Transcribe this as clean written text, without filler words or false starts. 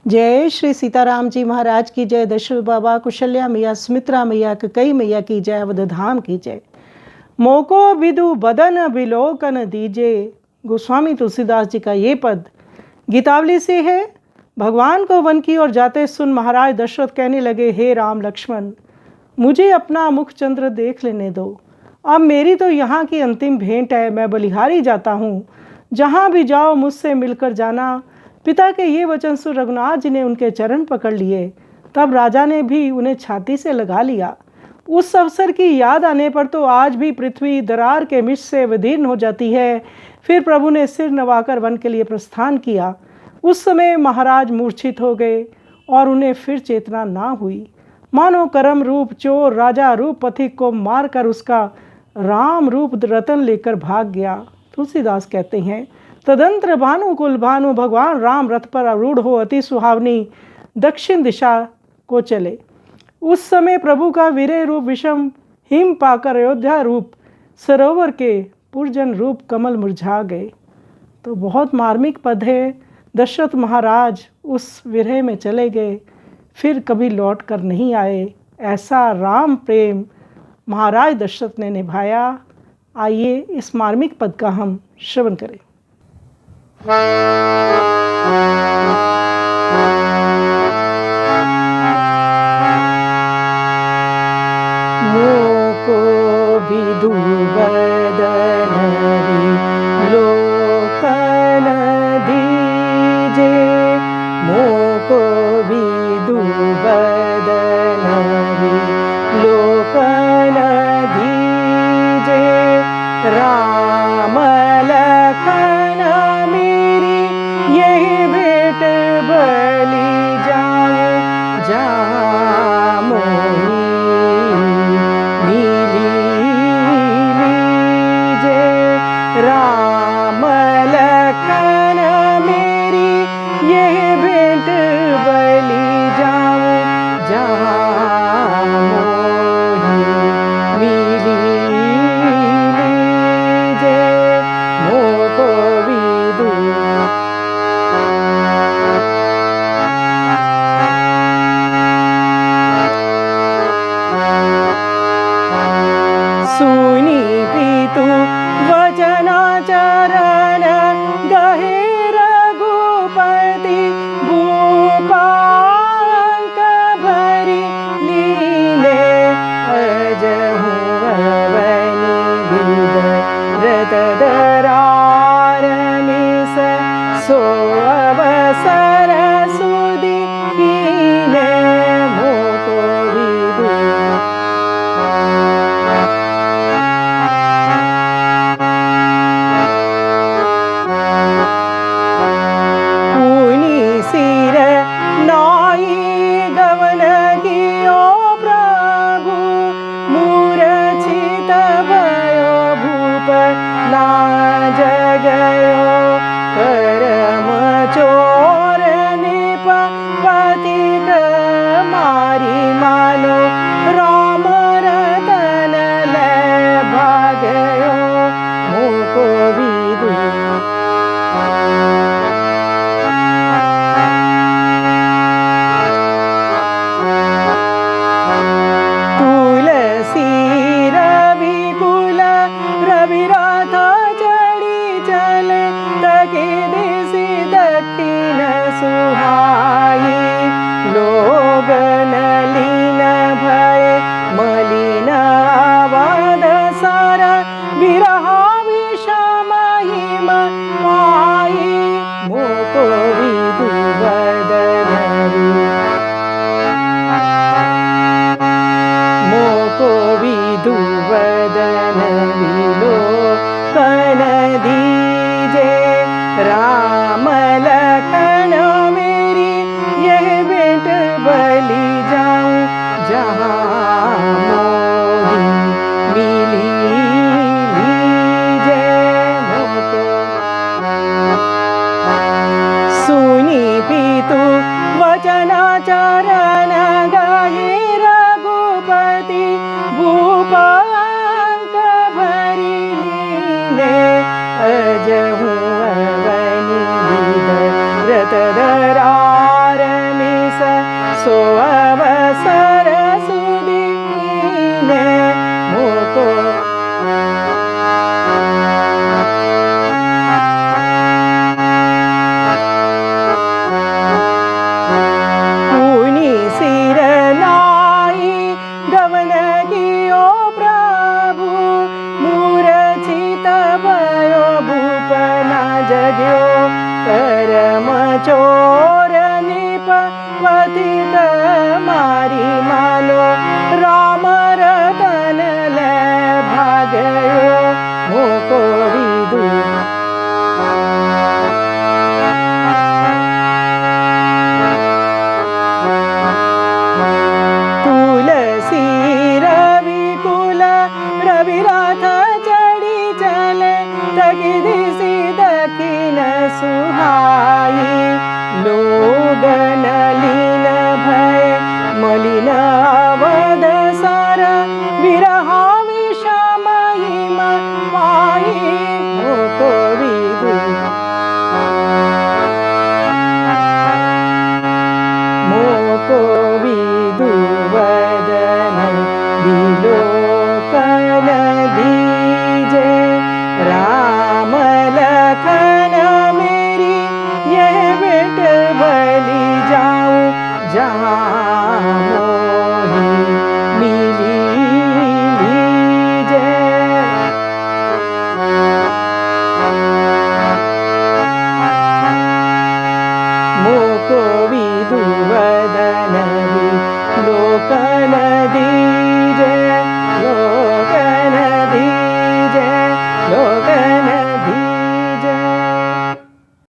जय श्री सीताराम जी महाराज की जय। दशरथ बाबा, कुशल्या मैया, सुमित्रा मैया, कई मैया की जय, अवध धाम की जय। मोको विदु बदन विलोकन दीजे। गोस्वामी तुलसीदास जी का ये पद गीतावली से है। भगवान को वन की ओर जाते सुन महाराज दशरथ कहने लगे, हे राम लक्ष्मण, मुझे अपना मुख चंद्र देख लेने दो। अब मेरी तो यहाँ की अंतिम भेंट है, मैं बलिहारी जाता हूँ। जहाँ भी जाओ मुझसे मिलकर जाना। पिता के ये वचन सुन रघुनाथ जी ने उनके चरण पकड़ लिए। तब राजा ने भी उन्हें छाती से लगा लिया। उस अवसर की याद आने पर तो आज भी पृथ्वी दरार के मिश से विदीर्ण हो जाती है। फिर प्रभु ने सिर नवाकर वन के लिए प्रस्थान किया। उस समय महाराज मूर्छित हो गए और उन्हें फिर चेतना ना हुई। मानो करम रूप चोर राजा रूप पथिक को मारकर उसका राम रूप रतन लेकर भाग गया। तुलसीदास कहते हैं, तदंतर भानुकुल भानु भगवान राम रथ पर आरूढ़ हो अति सुहावनी दक्षिण दिशा को चले। उस समय प्रभु का वीरे रूप विषम हिम पाकर अयोध्या रूप सरोवर के पुरजन रूप कमल मुरझा गए। तो बहुत मार्मिक पद है। दशरथ महाराज उस विरह में चले गए, फिर कभी लौट कर नहीं आए। ऐसा राम प्रेम महाराज दशरथ ने निभाया। आइए इस मार्मिक पद का हम श्रवण करें। मोको विदु बदन विलोकन दीजे। मोको विदु बदन विलोकन दीजे। राम लखन मेरी यही भेंट बलि जाऊं। जहाँ मोहि मिली लीजे। राम लखन मेरी यही भेंट बलि जाऊं। जहाँ मोहि मिली लीजे। मोको विदु सुनी पितु वचनाचरण गहे रघुपति। भूपांक भरी लीले अजहु अवनि विद रत दरार मिस। सो अवसर सुधि कीने। मोको विदु पुनि सिर नाई गवन कियो प्रभु। मूर्छित भयो भूप लाज गयो। परम चोर निप पथिक मारी मानो। राम रतन ले भागयो। मोको विदु तुलसी रविकुल रविराथ चढ़ी चले। तके दिशि दक्षिण सुहाई। लोगन लीन भय मलिन अवध सर। विरहा विषम हिम पाई। मोको विदु बदन मोको विदु बदन विलोकन दीजे। राम लखन मेरी यह भेंट बलि जाऊं। जहाँ मोहि मिली लीजे। मोको सुनी पितु वचनाचरण गाहे रघुपति। भूपांक भरी लीने अजहु अवनि विद रत दरार वाट भली जाऊ जहाँ मोही मिली लीजे। मोको विदु वदन विलोकन